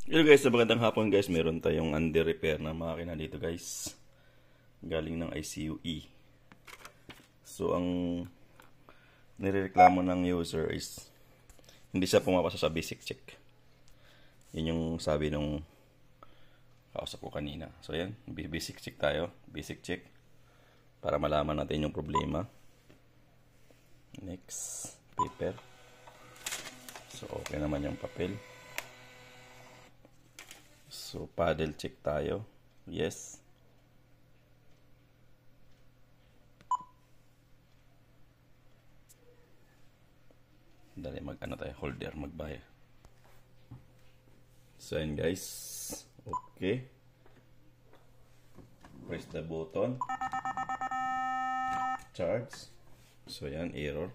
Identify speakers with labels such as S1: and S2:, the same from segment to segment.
S1: Hello guys, sa magandang hapon guys, meron tayong under repair na makina dito guys. Galing ng ICUE. So ang nirereklamo ng user is hindi siya pumapasa sa basic check. Yun yung sabi nung kausap ko kanina. So yan, basic check tayo. Basic check. Para malaman natin yung problema. Next, paper. So okay naman yung papel. So, paddle check tayo. Yes. Dali mag-ano tayo, holder, magbayad. So, yan guys. Okay. Press the button. Charge. So, yan, error.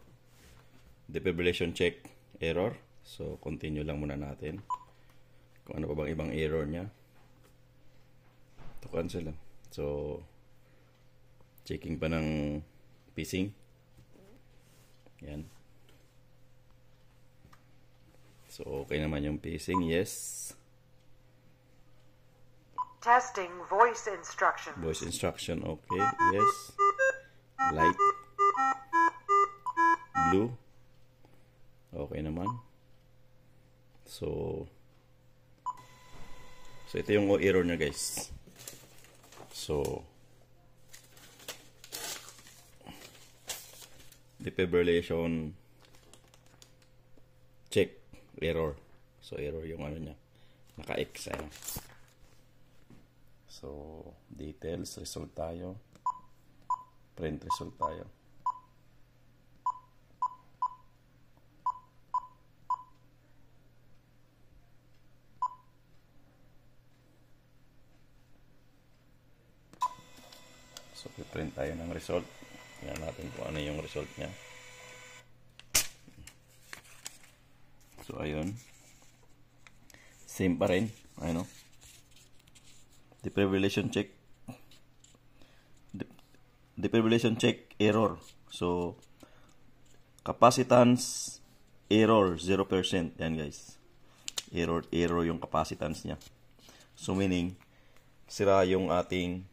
S1: Defibrillation check, error. So, continue lang muna natin. Kung ano pa bang ibang error niya. To cancel lang. So, checking pa ng pacing. Yan. So, okay naman yung pacing. Yes.
S2: Testing voice instruction.
S1: Voice instruction. Okay. Yes. Light. Blue. Okay naman. So, ito yung error niya guys. So, defibrillation check error. So, error yung ano niya. Naka-X. Ayan. So, details. Result tayo. Print result tayo. So, i-print tayo ng result. Tingnan natin kung ano yung result niya. So, ayun. Same pa rin. Ano? Defibrillation check. Defibrillation check error. So, capacitance error 0%. Yan guys. Error yung capacitance niya. So, meaning, sira yung ating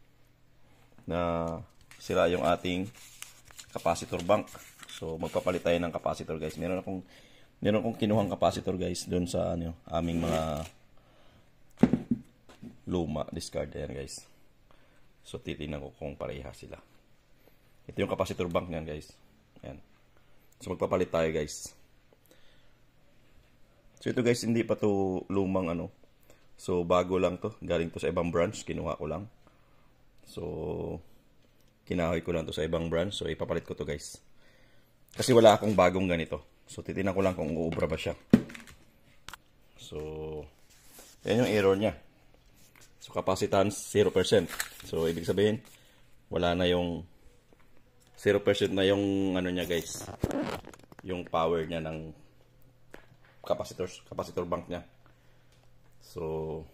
S1: capacitor bank. So magpapalit tayo ng capacitor guys. Meron akong kinuhang capacitor guys doon sa aming mga luma discard yan guys. So titingnan ko kung pareha sila. Ito yung capacitor bank niyan guys. Ayan. So magpapalit tayo guys. So ito guys, hindi pa to lumang So bago lang to. Galing to sa ibang branch, kinuha ko lang. So, kinahoy ko lang to sa ibang branch. So, ipapalit ko to guys. Kasi wala akong bagong ganito. So, titignan ko lang kung uubra ba siya. So, yan yung error niya. So, capacitance 0%. So, ibig sabihin, wala na yung 0% na yung niya guys. Yung power niya ng capacitor bank niya. So,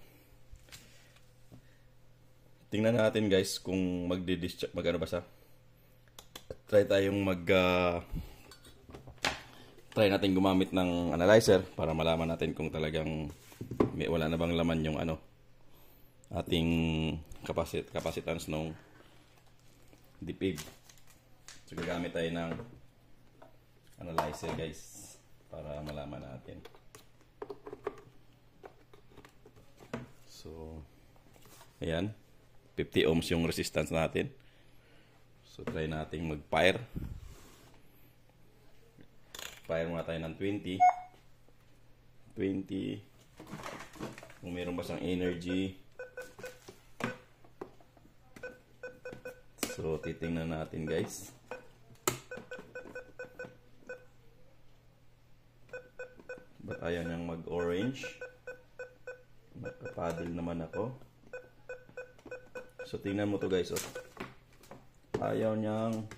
S1: tingnan natin guys kung magdi-discharge, ba siya. Try natin gumamit ng analyzer para malaman natin kung talagang wala na bang laman yung ating capacitance ng dipib. So gagamit tayo ng analyzer guys para malaman natin. So, ayan. 50 ohms yung resistance natin. So, try nating mag-fire. Fire muna tayo ng 20. 20. Kung meron ba siyang energy. So, titingnan natin guys. Ba't ayaw niyang mag-orange? Nagpapadil naman ako. So, tingnan mo to guys. Ayaw niyang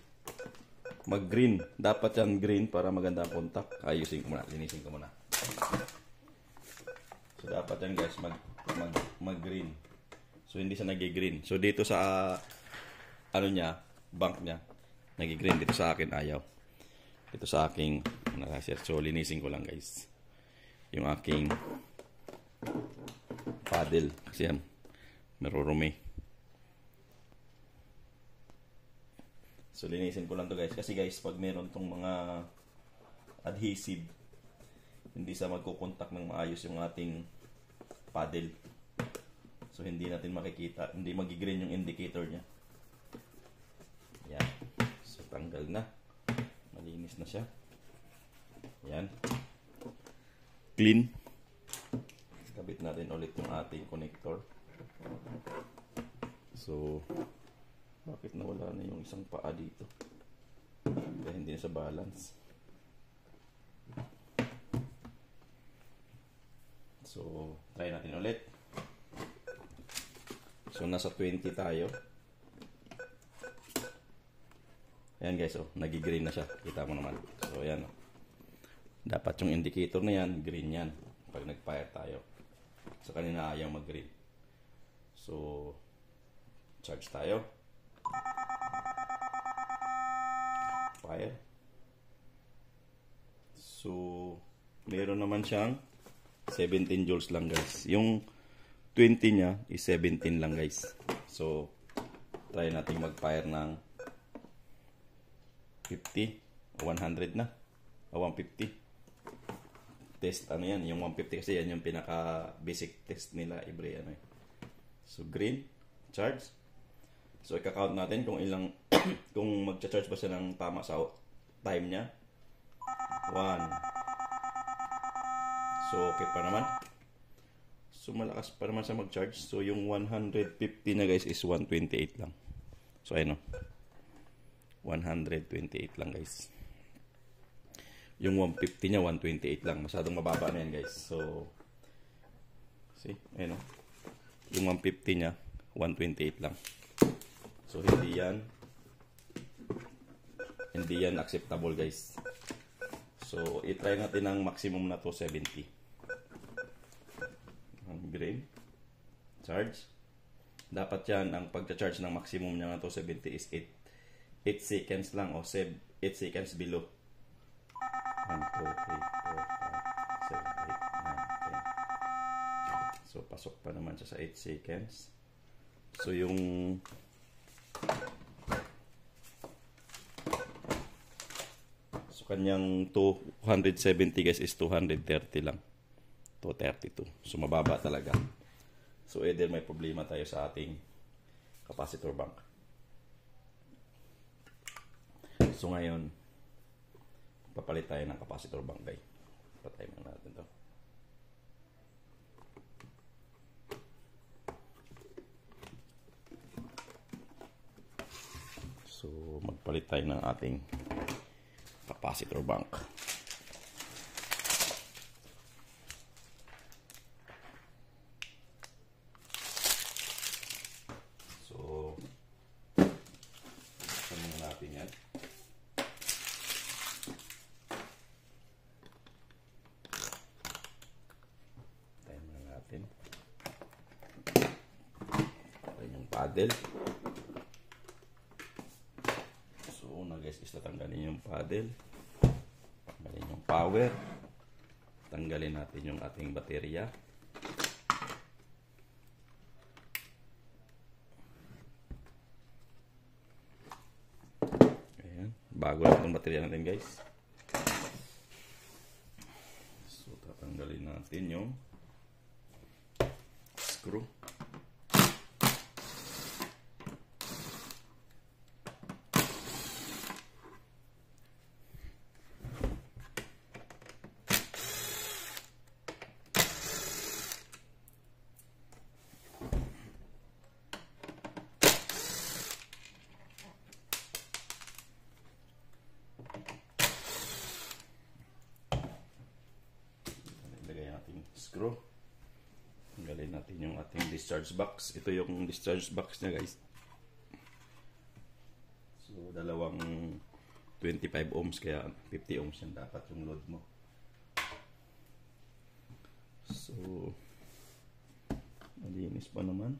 S1: mag-green. Dapat yan green para maganda ang contact. Ayusin ko muna. Linisin ko muna. So, dapat yan guys mag-green. So, hindi siya nag-green. So, dito sa bank niya, nag-green. Dito sa akin, ayaw. Dito sa aking So, linisin ko lang guys. Yung aking paddle. Kasi yan, marurumi. So, linisin ko lang to guys. Kasi guys, pag meron tong mga adhesive, hindi sa magkukontak ng maayos yung ating paddle. So, hindi natin makikita. Hindi magigreen yung indicator niya. Yan. So, tanggal na. Malinis na siya. Yan. Clean. Kabit natin ulit yung ating connector. So, bakit nawala na yung isang paa dito? Dahil hindi na sa balance. So, try natin ulit. So, nasa 20 tayo. Ayan guys, oh, nag-green na siya. Kita mo naman. So, ayan. Oh. Dapat yung indicator na yan, green yan. Pag nag-fire tayo. Sa kanina ayaw mag-green. So, charge tayo. Fire. So, meron naman siyang 17 joules lang guys. Yung 20 niya is 17 lang guys. So, try natin mag-fire ng 50 o 100 na. O 150. Test ano yan, yung 150 kasi yan yung pinaka basic test nila every ano eh. So green, charge. So i-count natin kung ilang kung magcha-charge ba siya ng tama sa time niya. 1. So okay pa naman. So malakas pa naman siya mag-charge. So yung 150 na guys is 128 lang. So ayun, 128 lang guys. Yung 150 niya, 128 lang. Masyadong mababa na yan, guys. So, see? Ayun, yung 150 niya, 128 lang. So, hindi yan acceptable, guys. So, i-try natin ang maximum na to, 70. Green. Charge. Dapat yan, ang pagcha-charge ng maximum niya na to, 70 is 8 seconds lang o 8 seconds below. 1, 2, 3, 4, 5, 7, 8, 9, 10. So, pasok pa naman siya sa 8 seconds. So, yung kanyang 270 guys is 230 lang. 232. So, mababa talaga. So, either may problema tayo sa ating capacitor bank. So, ngayon, papalit tayo ng capacitor bank guys. Patay mo natin to. So magpalit tayo ng ating capacitor bank. So ano natin yan. Paddle. So una guys is tatanggalin yung paddle, tanggalin yung power, tanggalin natin yung ating baterya. Ayan, bago lang itong baterya natin guys. So tatanggalin natin yung screw. Screw. Tanggalin natin yung ating discharge box. Ito yung discharge box niya guys. So dalawang 25 ohms kaya 50 ohms yan dapat yung load mo. So malinis pa naman.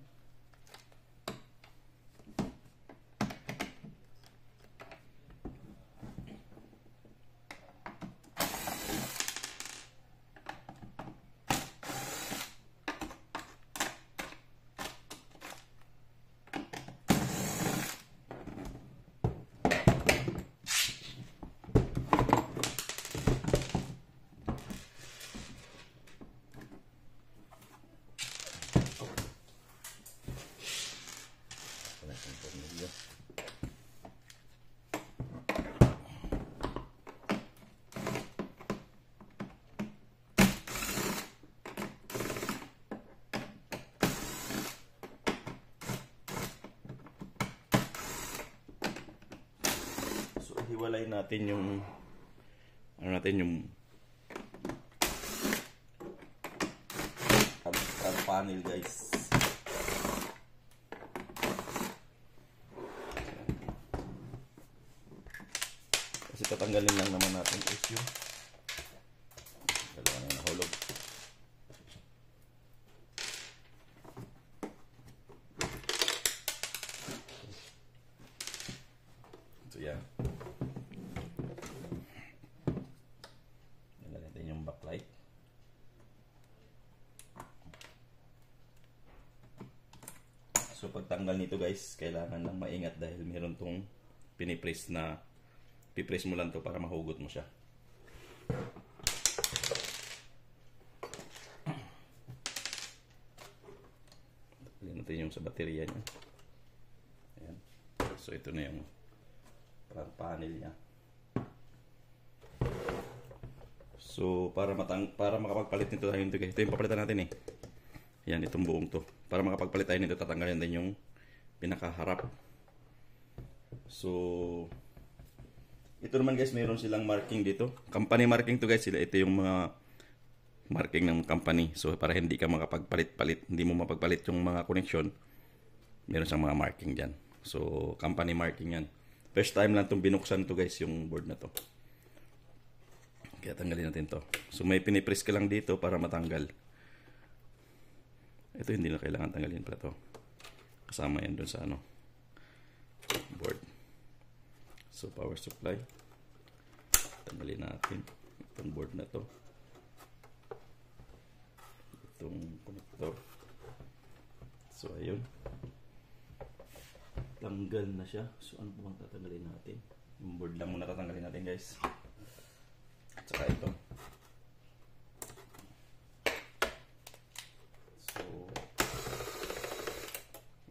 S1: hiwalay natin yung ano natin yung front panel guys. Kasi tatanggalin lang naman natin is yung dalawa na nahulog. So yan. Dala natin yung backlight. So pagtanggal nito guys, kailangan lang maingat dahil meron tong pinipress na pipress mo lang to para mahugot mo siya. Tanggalin natin yung sa baterya niya. Ayan. So ito na yung front panel niya. So para makapagpalit nito tayo nito guys. Ito yung papalitan natin eh. Ayan, itong buong to. Para makapagpalit tayo nito, tatanggalin din yung pinakaharap. So ito naman guys, mayroon silang marking dito. Company marking to guys. Ito yung mga marking ng company. So para hindi ka makapagpalit-palit, hindi mo mapagpalit yung mga connection, meron siyang mga marking dyan. So company marking yan. First time lang itong binuksan to guys, yung board na to. Kaya tanggalin natin to. So may pinipress ka lang dito para matanggal. Ito hindi na kailangan tanggalin pala to. Kasama yan dun sa ano, board. So power supply, tanggalin natin itong board na to, itong connector. So ayun, tanggal na siya. So ano po bang tatanggalin natin? Yung board lang muna tatanggalin natin guys. At saka ito. So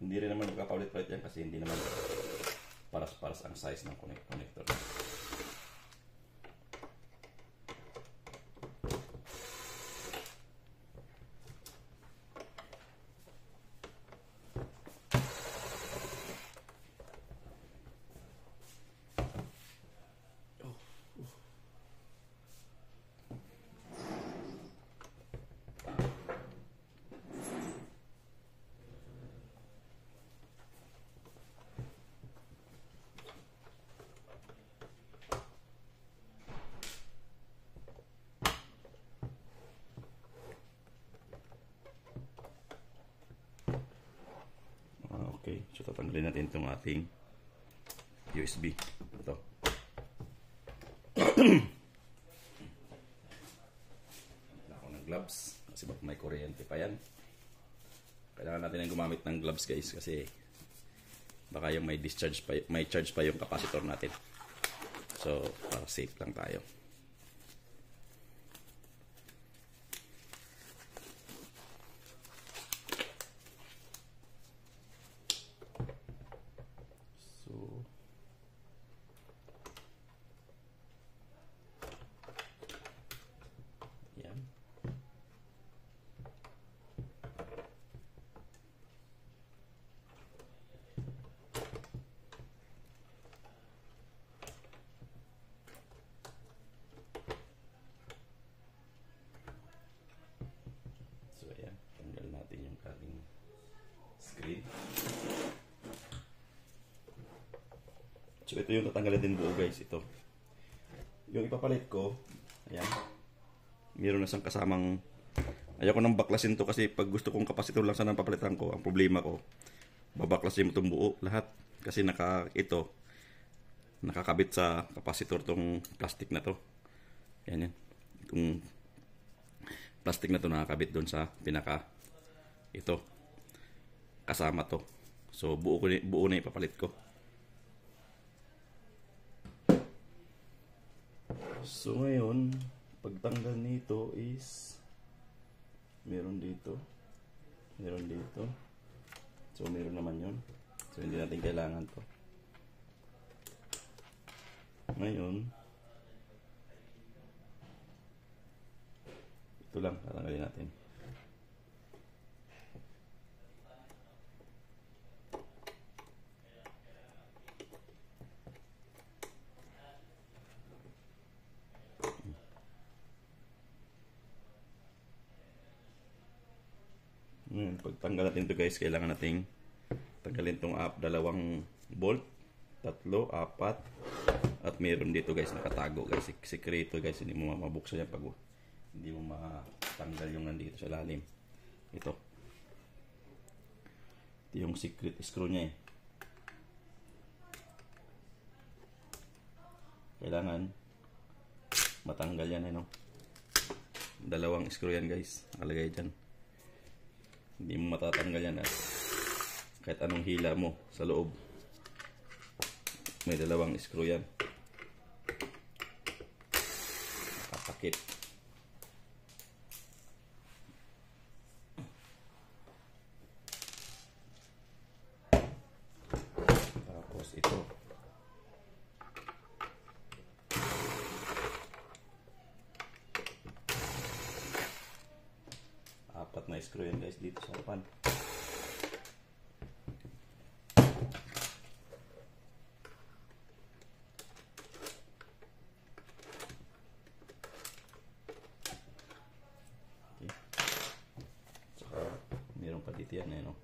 S1: hindi rin naman magkapaulit-palit yan kasi hindi naman paras-paras ang size ng connector. Okay, so tatanggalin natin itong ating USB. Ito. Ako ng gloves kasi baka may kuryente pa yan. Kailangan natin ang gumamit ng gloves guys kasi baka yung may charge pa yung capacitor natin. So, para safe lang tayo. So ito yung tatanggalin din buo guys, ito. Yung ipapalit ko, ayan. Meron na siyang kasamang, ayoko nang baklasin to kasi pag gusto kong kapasitor lang sana papalitan ko, ang problema ko, babaklasin mo itong buo lahat kasi nakakabit sa kapasitor tong plastic na to. Ayan yan. Itong plastic na to nakakabit doon sa ito. Kasama to. So buo na ipapalit ko. So ngayon, pagtanggal nito is meron dito. So meron naman yun. So hindi natin kailangan to. Ngayon, ito lang, tatanggalin natin. Pagtanggal natin to guys, kailangan nating tanggalin tong dalawang bolt, 3, 4, at meron dito guys nakatago guys, sikreto guys, hindi mo mabuksan yan pag hindi mo matanggal yung nandito sa lalim. Ito yung secret screw niya eh. Kailangan matanggal yan eh, no? Dalawang screw yan guys, nakalagay dyan. Hindi mo matatanggal yan kahit anong hila mo sa loob. May dalawang screw yan, nakatakip. Tapos ito apat na screw yan guys dito sa harapan. Meron pa dito yan eh, no?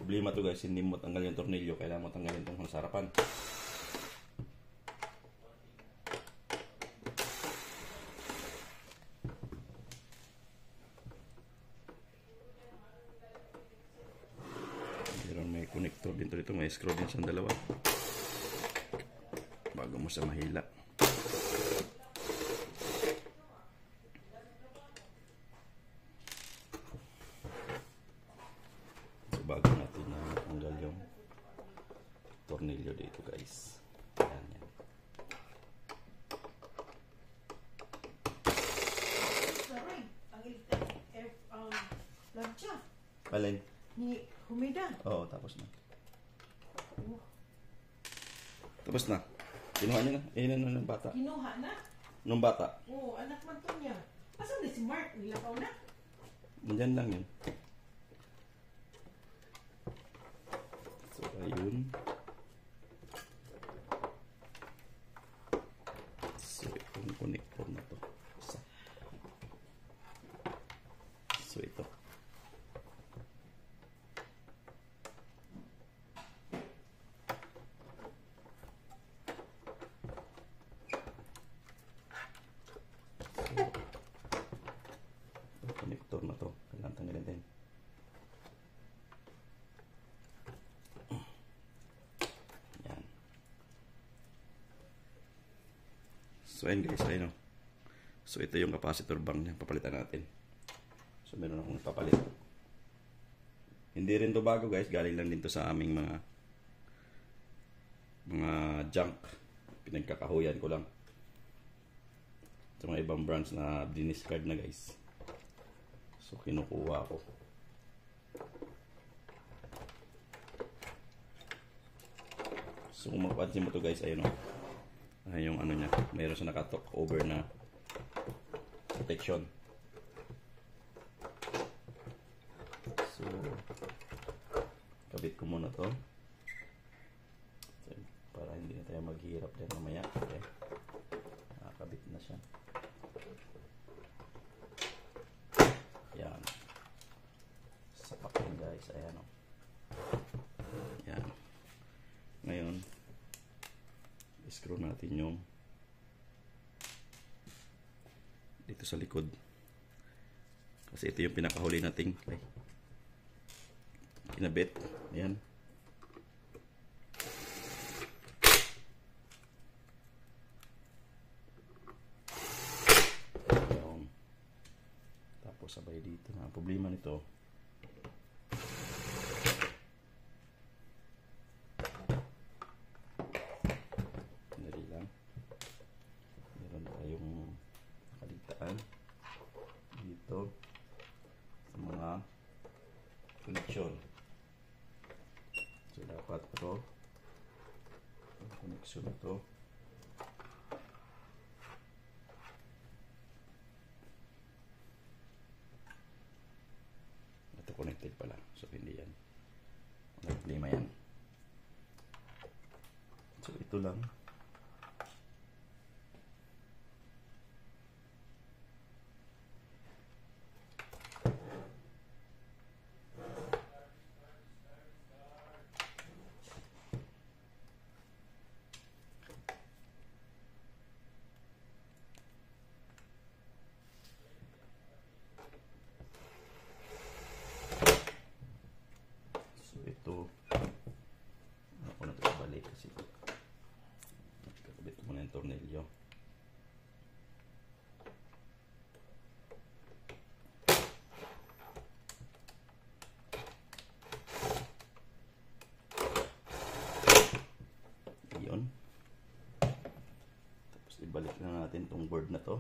S1: Problema to guys, hindi mo tanggal yung tornilyo, kailangan mo tanggalin itong sa harapan. Meron may connector dito, may screw din sa dalawa bago mo sa mahila. Bago natin na tanggal yung tornilyo dito guys. Yan, yan.
S3: Sorry, ang lancha
S1: Alin?
S3: ni Humida.
S1: Oo, tapos na. Tapos na. Kinuha niya na. Eh, ano ng bata?
S3: Kinuha na?
S1: Nung bata?
S3: Oo, anak man to niya. Asan na si Mark? Nilapaw na?
S1: Nandyan lang yun. So, ayun. So, itong connector na to. Isa. So, ito. So, connector na to. Kailangan tanggalin din. So ayun guys, ayun o. So ito yung capacitor bank niya, papalitan natin. So meron akong papalit. Hindi rin to bago guys, galing lang din to sa aming mga junk. Pinagkakahuyan ko lang. Sa mga ibang brands na diniscard na guys. So kinukuha ko. So kung mapapansin mo to guys, ayun o. Yung ano niya, mayroon sa nakatalk over na protection. So kabit ko muna to. So, para hindi na tayo maghihirap din mamaya. Okay. Nakakabit na siya. Yan. Sapak yun guys. Ayan o. Yan. Ngayon screw natin yung dito sa likod kasi ito yung pinakahuli nating kinabit. Ayan. Ayan. Tapos sabay dito na problema nito, dito sa mga connection. So dapat ito yung connection ito connected pala, so hindi yan, walang problema yan. So ito lang. to. Ako na ito ibalik kasi kakabit mo na yung tornilyo. Yun. Tapos ibalik na natin tong board na to.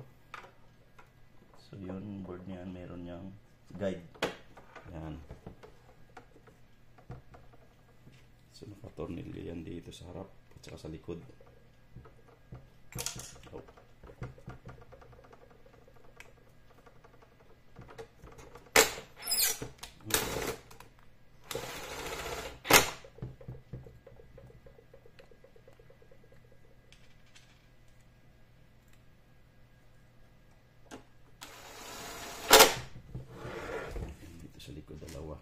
S1: So yun, board niyan, meron niyang guide. Yan. So nakatornilyo yan dito sa harap at saka sa likod. Oh. Dito sa likod dalawa.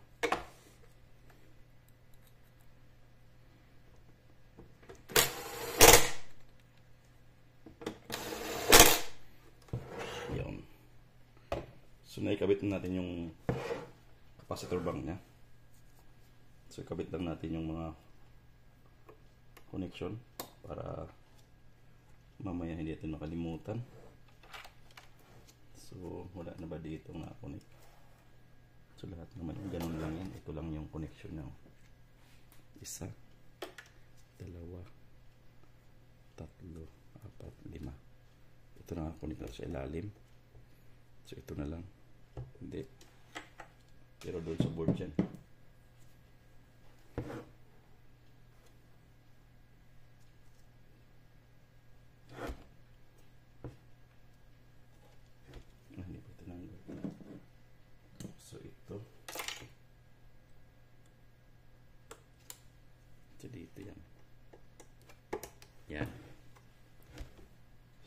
S1: So naikabit na natin yung capacitor bank niya. So ikabit lang natin yung mga connection para mamaya hindi ito nakalimutan. So wala na ba dito nga connect? So lahat naman yung ganun lang yan. Ito lang yung connection niya. Isa, dalawa, tatlo, apat, lima. Ito na connect na sa ilalim. So ito na lang. Hindi. Pero doon sa board dyan. Hindi pa tinanggal. So ito. So dito yan. Yan.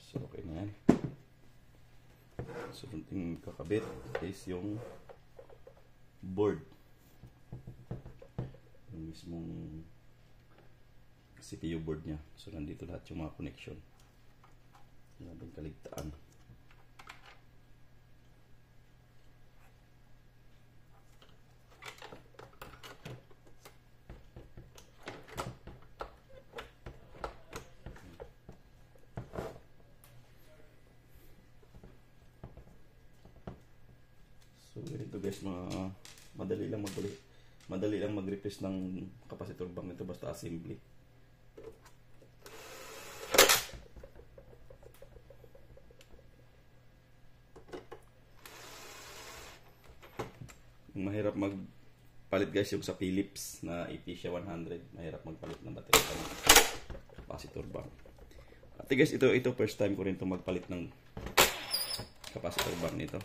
S1: So okay na yan. So yung kakabit is yung board. Yung mismong CPU board niya. So nandito lahat yung mga connection. Labing kaligtaan. So ganito guys, madali lang mag-replace ng capacitor bank nito basta assembly. Yung mahirap magpalit guys yung sa Philips na Apecia 100, mahirap magpalit ng battery ng capacitor bank. At guys, ito first time ko rin itong magpalit ng capacitor bank nito.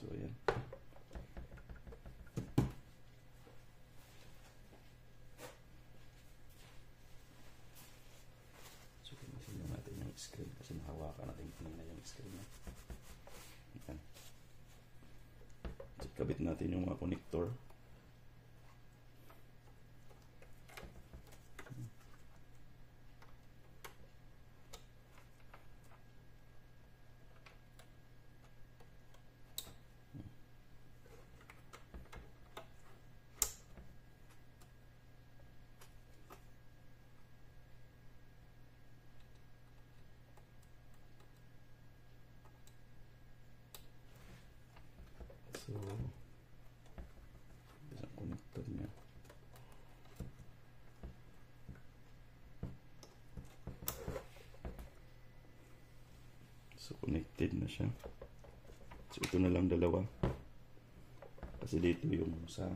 S1: So yan. So pinasin natin yung screen kasi nahawakan natin kanina yung screen. Yan. So kabit natin yung mga connector. So, isang connector niya. So, connected na siya. So, ito na lang dalawa. Kasi dito yung sa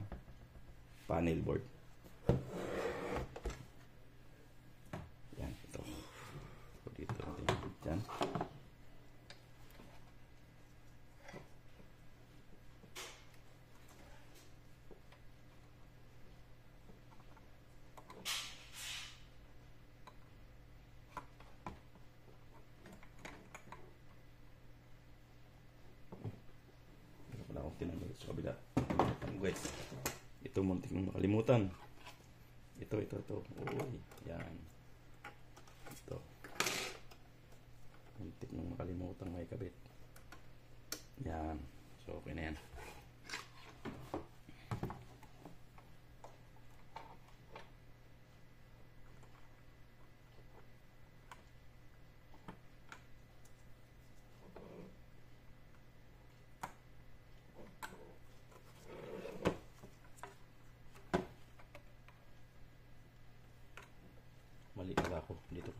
S1: panel board. Yan, ito. So, dito natin dyan. Tinanggal sa kabila. Guys, ito muntik nang makalimutan. Ito. Uy, yan. Muntik nang makalimutan may kabit. Yan. So, okay na yan. Mali pala ako. Dito ko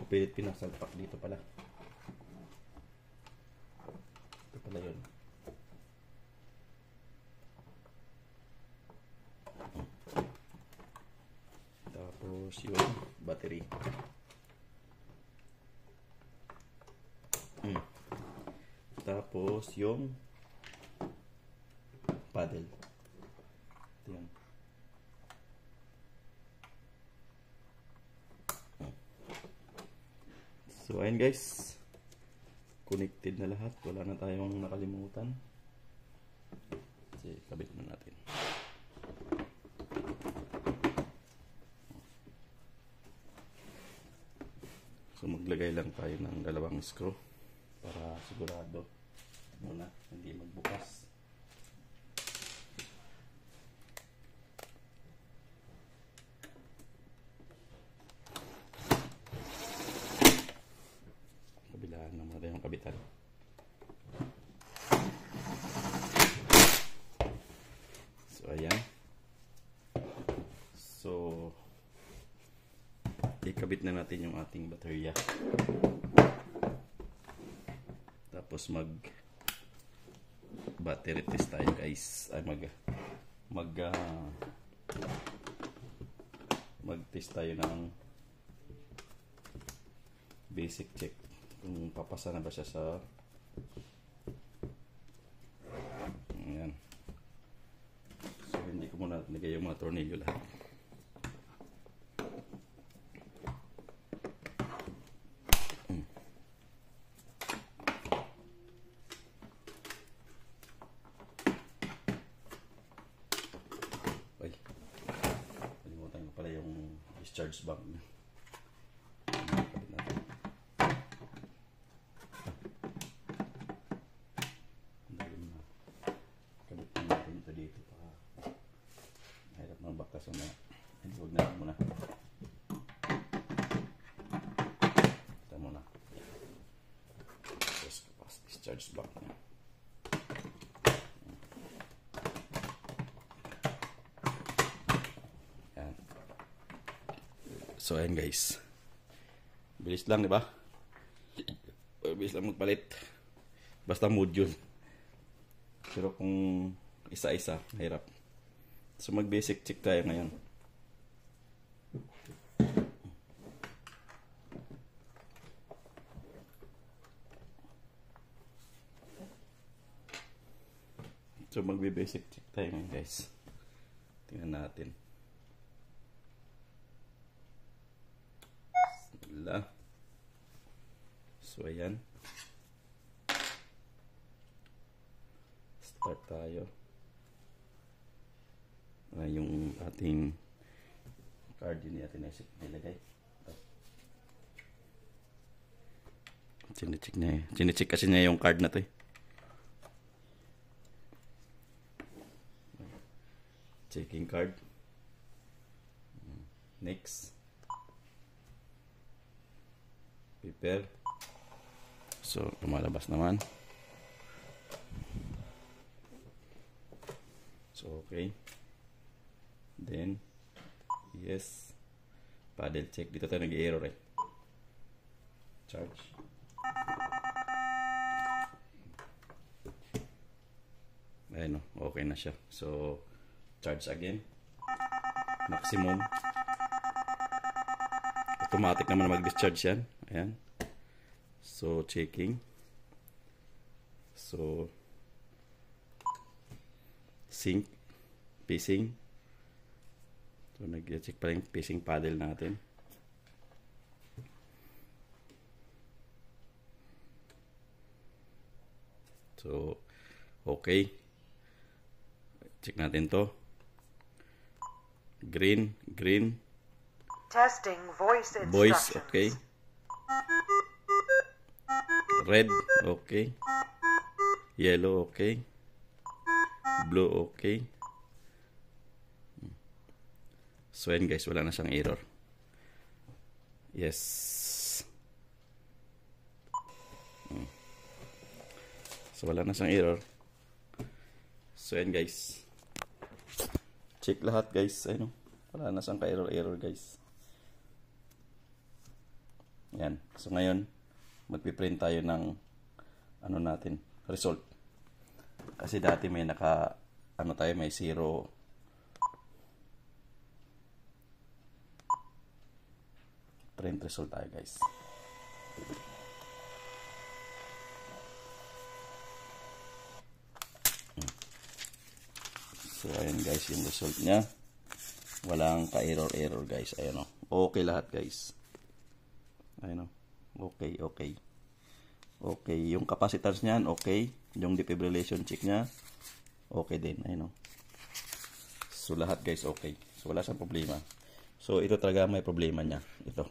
S1: pilit pinasalpak. Dito pala. Ito pala yun. Tapos yung battery. Tapos yung paddle. Ito yun. So, ayun guys. Connected na lahat. Wala na tayong nakalimutan. Kasi, kabit na natin. So, maglagay lang tayo ng dalawang screw para sigurado muna hindi magbukas. Kabilaan naman natin yung kabitan. So, ayan. So, ikabit na natin yung ating baterya. Tapos mag battery test tayo guys. Ay mag test tayo ng basic check kung papasa na ba siya sa ayan. So hindi ko muna nilagay yung mga tornilyo lahat. Ay, kalimutan ko pala yung discharge bank niya. So, huwag na lang muna. Ito muna. Just pass discharge block niya. Yan. So, ayan guys. Bilis lang, di ba? Bilis lang magpalit. Basta module. Pero kung isa-isa, mahirap. So mag-basic check tayo ngayon. So mag-basic check tayo ngayon guys. Tingnan natin. Bismillah. So ayan. Start tayo. Yung ating card din natin nilagay. Chinecheck niya eh. Chinecheck kasi niya yung card na to eh. Checking card. Next. Prepare. So, lumalabas naman. So, okay. Then, yes. Paddle check. Dito tayo nag-error eh. Charge. Ayan o. Okay na siya. So, charge again. Maximum. Automatic naman mag-discharge yan. Ayan. So, checking. So, sync. Pacing. So, nag-check pa rin yung pacing paddle natin. So, okay. Check natin to. Green, green.
S2: Testing voice instructions.
S1: Voice, okay. red, okay. Yellow, okay. Blue, okay. So yan guys, wala na siyang error. Yes. So wala na siyang error. So yan guys. Check lahat guys. Ayun, wala na siyang ka-error guys. Yan. So ngayon, magpiprint tayo ng ano natin, result. Kasi dati may may 0. Print result tayo guys. So ayan guys yung result niya. Walang ka-error guys. Ayan o. Okay lahat guys. Ayan o. Okay. Okay. Yung capacitance niyan, okay. Yung defibrillation check niya, okay din. Ayan o. So lahat guys, okay. So wala siyang problema. So ito talaga may problema niya. Ito.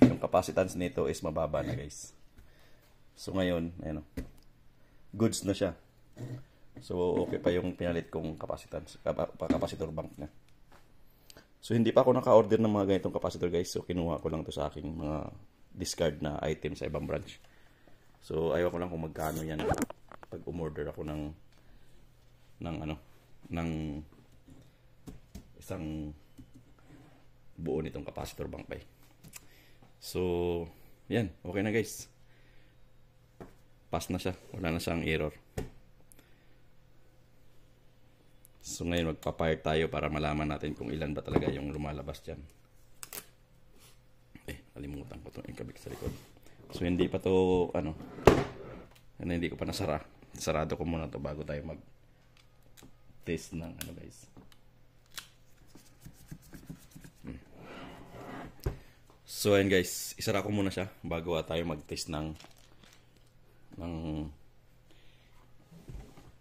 S1: Yung capacitance nito is mababa na guys. So ngayon, ayan o. Goods na siya. So okay pa yung pinalit kong capacitance, capacitor bank niya. So hindi pa ako naka-order ng mga ganitong capacitor guys. So kinuha ko lang to sa aking mga discard na item sa ibang branch. So ayaw ko lang kung magkano yan pag umorder ako ng isang buo nitong capacitor bank pa. So yan, okay na guys. Pass na siya, wala na siyang error. So ngayon magpa-fire tayo para malaman natin kung ilan ba talaga yung lumalabas dyan. Nalimutan ko itong ikabit sa likod. So hindi pa to hindi ko pa nasara. Sarado ko muna to bago tayo mag-test ng guys. So ayun guys, isara ko muna siya bago tayo mag-test ng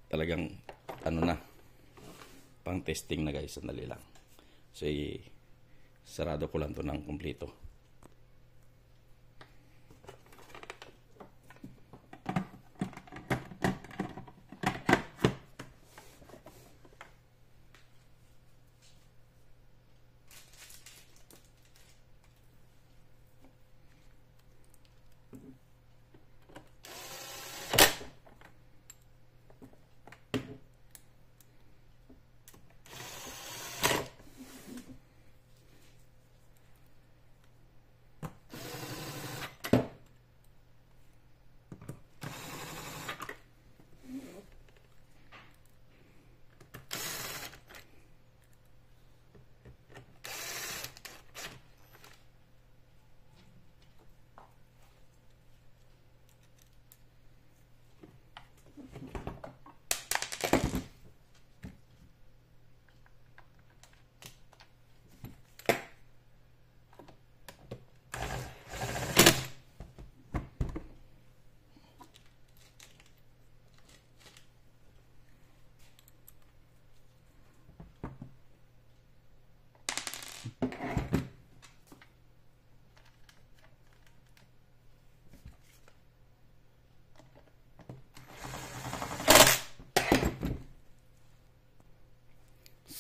S1: talagang pang testing na guys. Sandali lang. So sarado ko lang to ng kumpleto.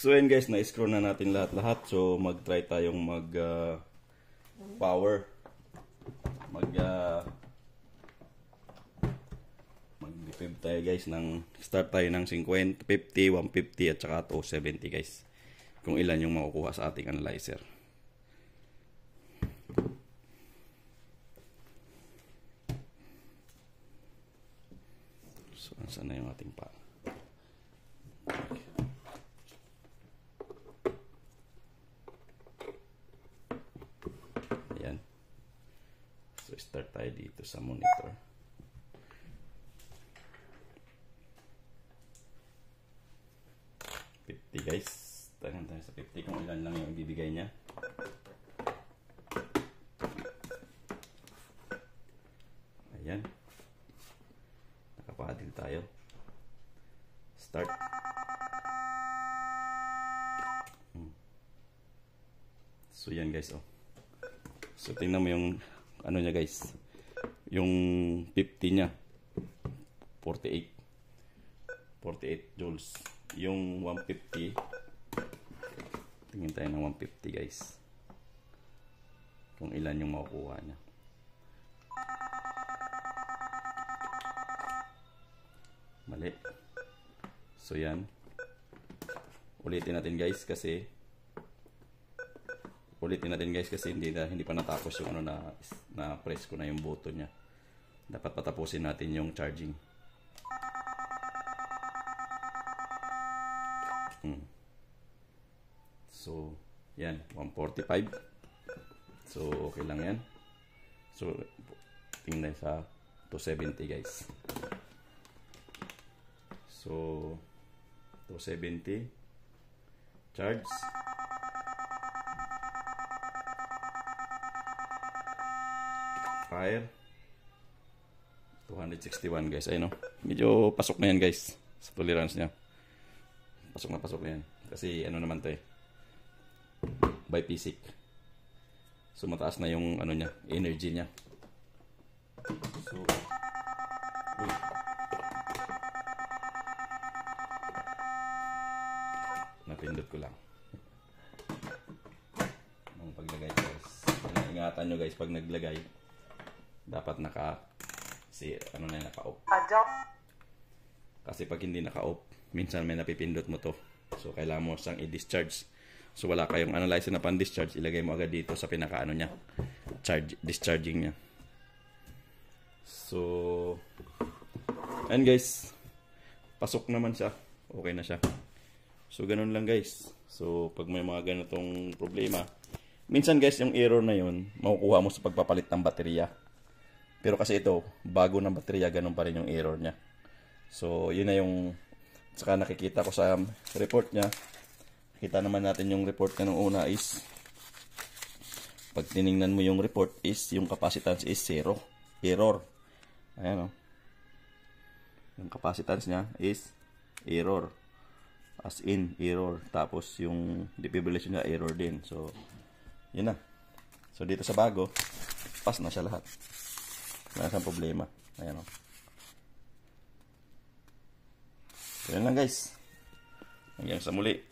S1: So yun guys, na-screw na natin lahat-lahat. So mag-try tayong power. Mag-defib tayo guys start tayo ng 50, 50, 150 at saka 270 guys. Kung ilan yung makukuha sa ating analyzer. So saan na yung ating pa? So start tayo dito sa monitor. Guys, tangan tayo sa 50 kung ilan lang yung ibibigay niya. Ayan. Nakapadil tayo. Start. So yan guys, oh. So tingnan mo yung niya guys. yung 50 niya 48 joules. Yung 150, tingin tayo ng 150 guys, kung ilan yung makukuha niya. Mali. So yan, ulitin natin guys kasi hindi pa natapos yung ano na press ko na yung button niya. Dapat patapusin natin yung charging. So yan, 145. So okay lang yan. So tingnan sa 270 guys. So 270 charge. Fire 261 guys. Ayun, no? Medyo pasok na yan guys sa tolerance niya. Pasok na yan. Kasi ano naman to eh, biphasic. So mataas na yung ano niya, energy niya. So napindot ko lang ang paglagay guys. Ingatan nyo guys, pag naglagay dapat naka-off. Kasi pag hindi naka-off, minsan may napipindot mo to. So kailangan mo siyang i-discharge. So wala kayong analyzer na pan-discharge, ilagay mo agad dito sa pinaka-ano niya, discharging niya. So and guys, pasok naman siya. Okay na siya. So ganun lang guys. So pag may mga ganitong problema, minsan guys yung error na yun makukuha mo sa pagpapalit ng baterya. Pero kasi ito, bago ng baterya, ganun pa rin yung error niya. So yun na yung saka nakikita ko sa report niya. Kita naman natin yung report niya nung una is, pag tiningnan mo yung report is yung capacitance is 0. Error. Ayan o. Yung capacitance niya is error. As in error. Tapos yung defibrillation niya error din. So yun na. So dito sa bago, pass na siya lahat. Wala siyang problema. Ayan o. So yun lang guys. Hanggang sa muli.